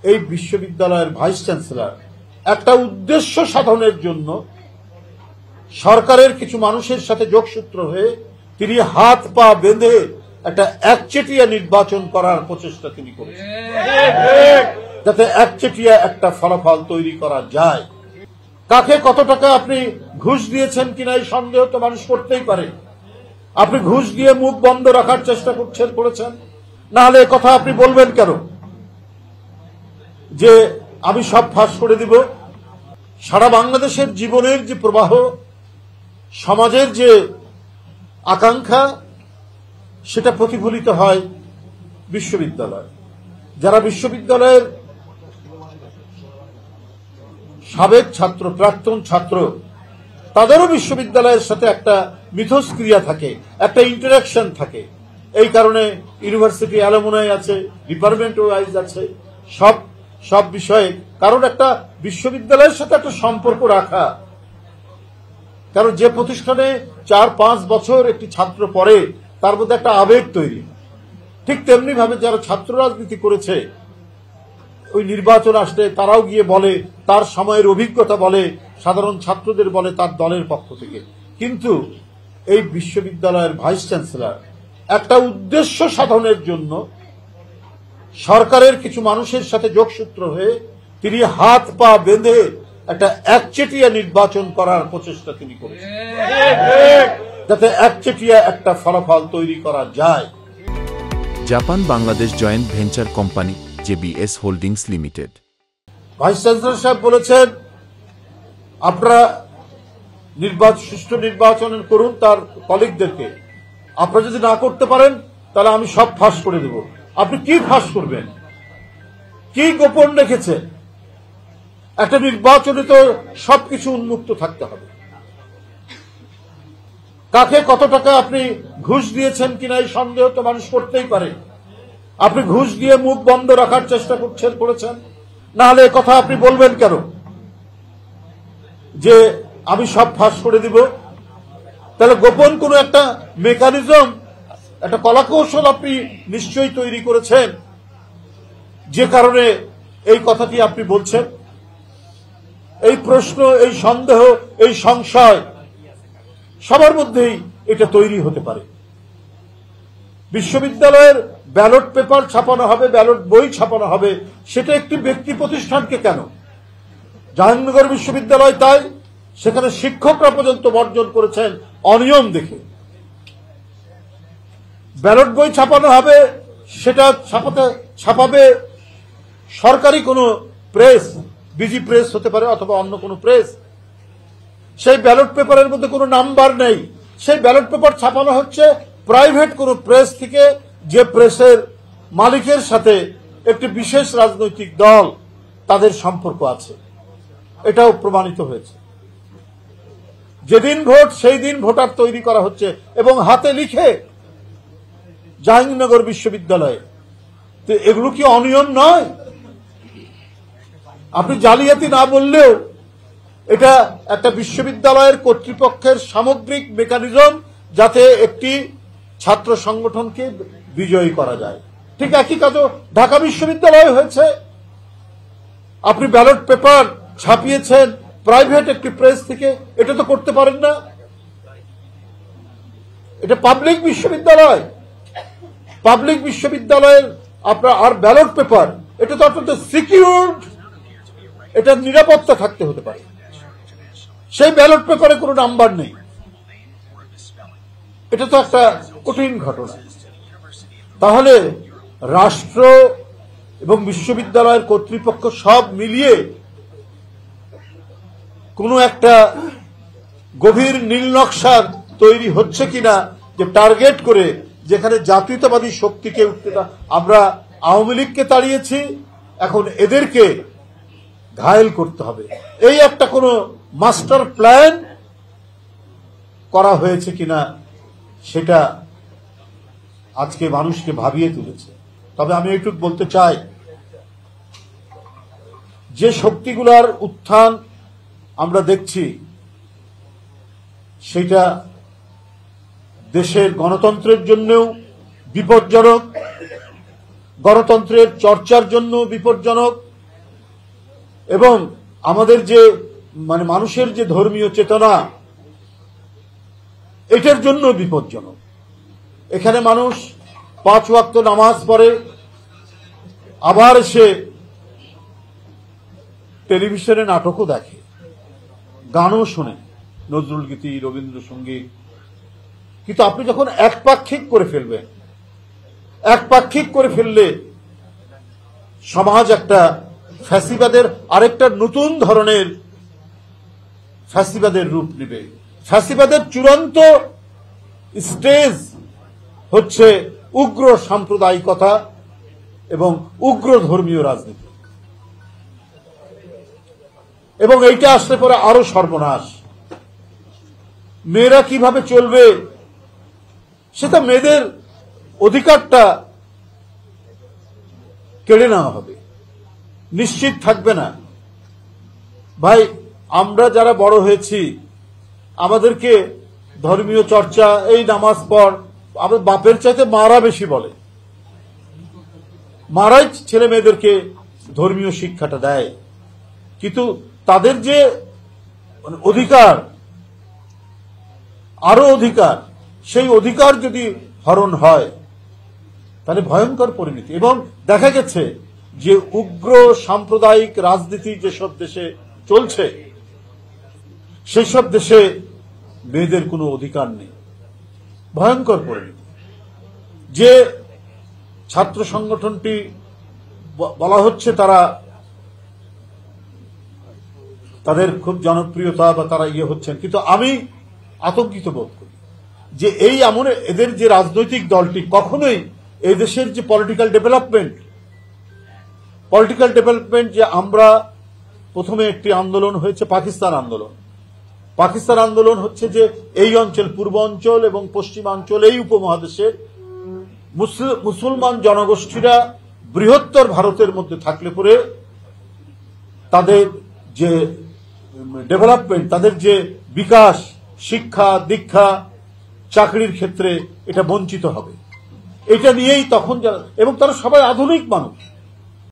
এই বিশ্ববিদ্যালয়ের vice chancellor একটা উদ্দেশ্য সাধনের জন্য সরকারের কিছু মানুষের সাথে যোগসূত্র হয়ে তিনি হাত পা বেঁধে একটা একচেটিয়া নির্বাচন করার প্রচেষ্টা তিনি করেছেন, যাতে একচেটিয়া একটা ফলাফল তৈরি করা যায়। কাকে কত টাকা আপনি ঘুষ দিয়েছেন কিনা এই সন্দেহ তো মানুষ করতেই পারে। আপনি ঘুষ দিয়ে মুখ বন্ধ রাখার চেষ্টা করেছেন, না হলে কথা আপনি বলবেন কেন যে আমি সব ফাঁস করে দিব? সারা বাংলাদেশের জীবনের যে প্রবাহ, সমাজের যে আকাঙ্ক্ষা, সেটা প্রতিফলিত হয় বিশ্ববিদ্যালয়। যারা বিশ্ববিদ্যালয়ের সাবেক ছাত্র, প্রাক্তন ছাত্র, তাদেরও বিশ্ববিদ্যালয়ের সাথে একটা মিথস্ক্রিয়া থাকে, একটা ইন্টারাকশন থাকে। এই কারণে ইউনিভার্সিটি অ্যালুমনাই আছে, ডিপার্টমেন্ট ওয়াইজ আছে, সব বিষয়ে কারণ একটা বিশ্ববিদ্যালয়ের সাথে একটা সম্পর্ক রাখা। কারণ যে প্রতিষ্ঠানে 4-5 বছর একটি ছাত্র পড়ে, তার মধ্যে একটা আবেগ তৈরি। ঠিক তেমনি ভাবে যারা ছাত্র রাজনীতি করেছে, ওই নির্বাচন আসলে তারাও গিয়ে বলে, তার সময়ের অভিজ্ঞতা বলে, সাধারণ ছাত্রদের বলে তার দলের পক্ষ থেকে। কিন্তু এই বিশ্ববিদ্যালয়ের ভাইস চ্যান্সেলর একটা উদ্দেশ্য সাধনের জন্য সরকারের কিছু মানুষের সাথে যোগসূত্র হয়ে তিনি হাত পা বেঁধে একটা একচেটিয়া নির্বাচন করার প্রচেষ্টা তিনি করেছেন, যাতে একচেটিয়া একটা ফলাফল তৈরি করা যায়। Japan Bangladesh joint venture company JBS holdings limited vice chancellor সাহেব বলেছেন, আপনারা সুষ্ঠু নির্বাচন করুন তার কলিগদেরকে। আপনারা যদি না করতে পারেন তাহলে আমি সব ফাঁস করে দেব। আপনি কি ফাঁস করবেন? কি গোপন রেখেছেন? একটা নির্বাচনে তো সবকিছু উন্মুক্ত থাকতে হবে। কাকে কত টাকা আপনি ঘুষ দিয়েছেন কিনা এই সন্দেহ তো মানুষ করতেই পারে। আপনি ঘুষ দিয়ে মুখ বন্ধ রাখার চেষ্টা করেছেন, না হলে কথা আপনি বলবেন কেন যে আমি সব ফাঁস করে দিব? তাহলে গোপন কোন একটা মেকানিজম, একটা কলাকৌশল আপনি নিশ্চয়ই তৈরি করেছেন, যে কারণে এই কথাটি আপনি বলছেন। এই প্রশ্ন, এই সন্দেহ, এই সংশয় সবার মধ্যেই এটা তৈরি হতে পারে। বিশ্ববিদ্যালয়ের ব্যালট পেপার ছাপানো হবে, ব্যালট বই ছাপানো হবে, সেটা একটি ব্যক্তি প্রতিষ্ঠানকে কেন? জাহাঙ্গীরনগর বিশ্ববিদ্যালয় তাই সেখানে শিক্ষকরা পর্যন্ত বর্জন করেছেন অনিয়ম দেখে। ব্যালট বই ছাপানো হবে, সেটা ছাপাবে সরকারি কোনো প্রেস, বিজি প্রেস হতে পারে অথবা অন্য কোনো প্রেস। সেই ব্যালট পেপারের মধ্যে কোনো নাম্বার নেই। সেই ব্যালট পেপার ছাপানো হচ্ছে প্রাইভেট কোনো প্রেস থেকে, যে প্রেসের মালিকের সাথে একটি বিশেষ রাজনৈতিক দল তাদের সম্পর্ক আছে। এটাও প্রমাণিত হয়েছে। যেদিন ভোট সেই দিন ভোটার তৈরি করা হচ্ছে এবং হাতে লিখে জাহাঙ্গীরনগর বিশ্ববিদ্যালয়ে। তো এগুলো কি অনিয়ম নয়? আপনি জালিয়াতি না বললেও এটা একটা বিশ্ববিদ্যালয়ের কর্তৃপক্ষের সামগ্রিক মেকানিজম, যাতে একটি ছাত্র সংগঠনকে বিজয়ী করা যায়। ঠিক একই কাজ ঢাকা বিশ্ববিদ্যালয়ে হয়েছে। আপনি ব্যালট পেপার ছাপিয়েছেন প্রাইভেট একটি প্রেস থেকে, এটা তো করতে পারেন না। এটা পাবলিক বিশ্ববিদ্যালয়। পাবলিক বিশ্ববিদ্যালয়ের আপনার আর ব্যালট পেপার, এটা তো অত্যন্ত সিকিউরড, এটা নিরাপত্তা থাকতে হতে পারে। সেই ব্যালট পেপারে কোনো নাম্বার নেই, এটা তো একটা কঠিন ঘটনা। তাহলে রাষ্ট্র এবং বিশ্ববিদ্যালয়ের কর্তৃপক্ষ সব মিলিয়ে কোনো একটা গভীর নীলনকশা তৈরি হচ্ছে কিনা, যে টার্গেট করে যেখানে জাতীয়তাবাদী শক্তিকে উঠতে, আমরা আওয়ামী লীগকে তাড়িয়েছি, এখন এদেরকে ঘায়েল করতে হবে, এই একটা কোনো মাস্টার প্ল্যান করা হয়েছে কিনা সেটা আজকে মানুষকে ভাবিয়ে তুলেছে। তবে আমি এইটুকু বলতে চাই, যে শক্তিগুলোর উত্থান আমরা দেখছি সেটা দেশের গণতন্ত্রের জন্যও বিপজ্জনক, গণতন্ত্রের চর্চার জন্য বিপজ্জনক, এবং আমাদের যে মানে মানুষের যে ধর্মীয় চেতনা, এটার জন্য বিপজ্জনক। এখানে মানুষ 5 ওয়াক্ত নামাজ পড়ে, আবার সে টেলিভিশনে নাটকও দেখে, গানও শোনে, নজরুল গীতি, রবীন্দ্রসঙ্গীত। কিন্তু আপনি যখন একপাক্ষিক করে ফেলবেন, একপাক্ষিক করে ফেললে সমাজ একটা ফ্যাসিবাদের আরেকটা নতুন ধরনের ফ্যাসিবাদের রূপ নেবে। ফ্যাসিবাদের চূড়ান্ত স্টেজ হচ্ছে উগ্র সাম্প্রদায়িকতা এবং উগ্র ধর্মীয় রাজনীতি, এবং এইটা আসলে পরে আরো সর্বনাশ। মেয়েরা কিভাবে চলবে, সেটা মেয়েদের অধিকারটা কেড়ে নেওয়া হবে, নিশ্চিত থাকবে না। ভাই, আমরা যারা বড় হয়েছি, আমাদেরকে ধর্মীয় চর্চা, এই নামাজ পড়, আমাদের বাপের চাইতে মারা বেশি বলে, মারাই ছেলে মেয়েদেরকে ধর্মীয় শিক্ষাটা দেয়। কিন্তু তাদের যে অধিকার, আরো অধিকার, সেই অধিকার যদি হরণ হয় তাহলে ভয়ঙ্কর পরিণতি। এবং দেখা গেছে যে উগ্র সাম্প্রদায়িক রাজনীতি যেসব দেশে চলছে, সেই সব দেশে মেয়েদের কোনো অধিকার নেই, ভয়ঙ্কর পরিণতি। যে ছাত্র সংগঠনটি বলা হচ্ছে তাদের খুব জনপ্রিয়তা বা তারা হচ্ছেন, কিন্তু আমি আতঙ্কিত বোধ করি যে এই এদের যে রাজনৈতিক দলটি কখনোই এই দেশের যে পলিটিক্যাল ডেভেলপমেন্ট, যে আমরা প্রথমে একটি আন্দোলন হয়েছে পাকিস্তান আন্দোলন হচ্ছে যে এই অঞ্চল, পূর্বাঞ্চল এবং পশ্চিমাঞ্চল, এই উপমহাদেশের মুসলমান জনগোষ্ঠীরা বৃহত্তর ভারতের মধ্যে থাকলে পরে তাদের যে ডেভেলপমেন্ট, তাদের যে বিকাশ, শিক্ষা দীক্ষা, চাকরির ক্ষেত্রে এটা বঞ্চিত হবে। এটা নিয়েই তখন যারা, এবং তারা সবাই আধুনিক মানুষ,